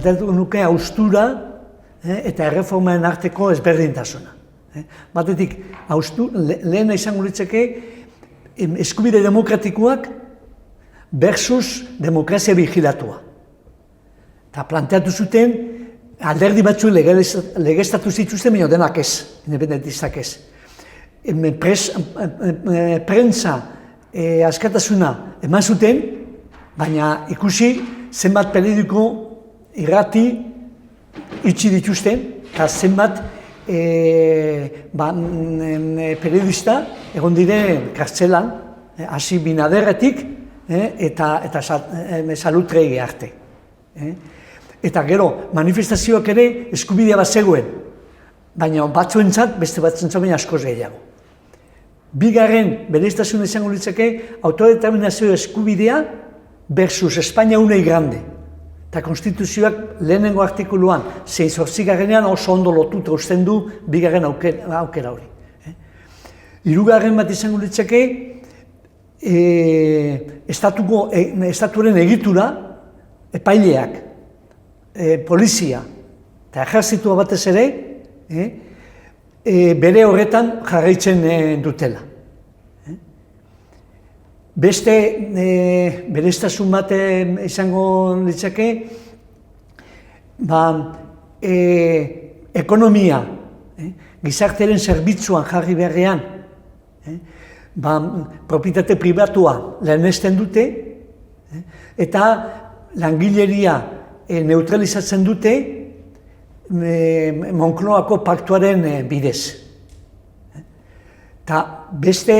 planteatu nuke haustura eta erreformaren arteko ezberdintasuna. Batetik, lehena izango litzake eskubide demokratikoak versus demokrazia vigilatua. Eta planteatu zuten, alderdi batzu legeztatu zituzten, baina denak ez, independentistak ez. Prentsa askatasuna eman zuten, baina ikusi zenbat periodiko irrati itxi dituzten, eta zenbat periodista egon diren kartzelan, hasi Binaderretik eta Salutregi arte. Eta gero, manifestazioak ere eskubidea bat zegoen, baina batzuentzat, beste batzuentzat baina askoz gehiago. Bigarren bereztasuna izango litzake autodeterminazio eskubidea versus Espainia unei grande. Eta konstituzioak lehenengo artikuluan, 6-8 oso ondo lotuta uzten du bigarren aukera hori. Hirugarren bat izango litzake estatuaren egitura, epaileak, polizia eta ejertzitua batez ere, bere horretan jarraitzen dutela. Beste bereztasun bat izango litzake, ekonomia, gizartearen zerbitzuan jarri beharrean, propietate pribatua lehenesten dute, eta langileria neutralizatzen dute Moncloako paktuaren bidez. Eta beste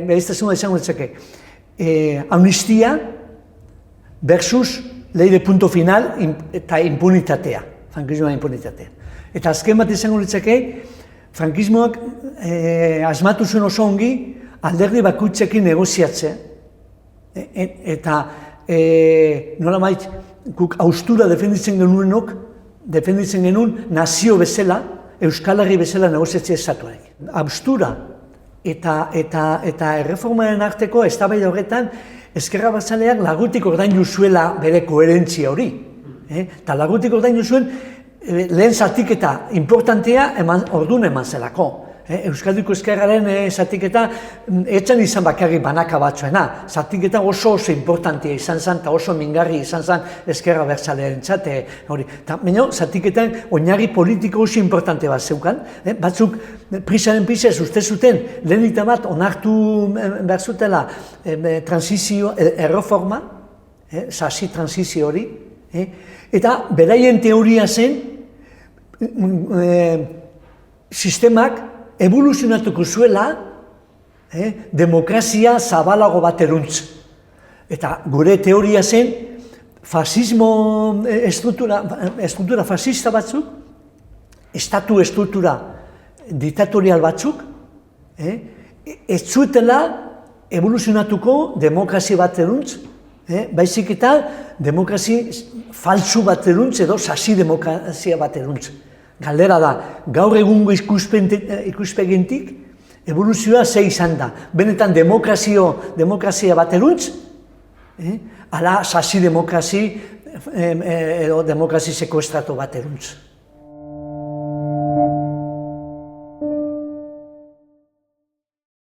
bereztasuna izango litzake, amnistia versus ley de punto final eta impunitatea, frankismoa impunitatea. Eta azken bat izango litzake, frankismoak asmatu zuen oso ongi alderdi bakoitzekin negoziatzea, eta nolabait guk haustura defenditzen genuen nazio bezala, Euskal Herri bezala negoziatzea estatuarekin. Haustura eta erreformaren arteko eztabaida horretan ezker abertzaleak larrutik ordaindu zuela bere koherentzia hori. Eta larrutik ordaindu zuen lehen zatiketa importantea orduan eman zelako. Euskadiko ezkerraren zatiketa etzan izan bakarrik banaka batzuena. Zatiketa oso importantea izan zen eta oso mingarri izan zen ezker abertzalearentzat. Baina zatiketan oinarri politiko oso importante bat zeukan. Batzuk prisaren prisez uste zuten lehenik eta bat onartu behar zutela transizio, erreforma, sasi transizio hori. Eta beraien teoria zen sistemak evoluzionatuko zuela demokrazia zabalago bat eruntz. Eta gure teoria zen fasismo estruktura fasista batzuk, estatu estruktura diktatorial batzuk, ez zuetela evoluzionatuko demokrazia bat eruntz, baizik eta demokrazi faltsu bat eruntz edo sasi demokrazia bat eruntz. Galdera da, gaur egungo ikuspegintik, evoluzioa ze izan da. Benetan demokrazia bat eruntz, ala sasi demokrazi edo demokrazi sekuestratu bat eruntz.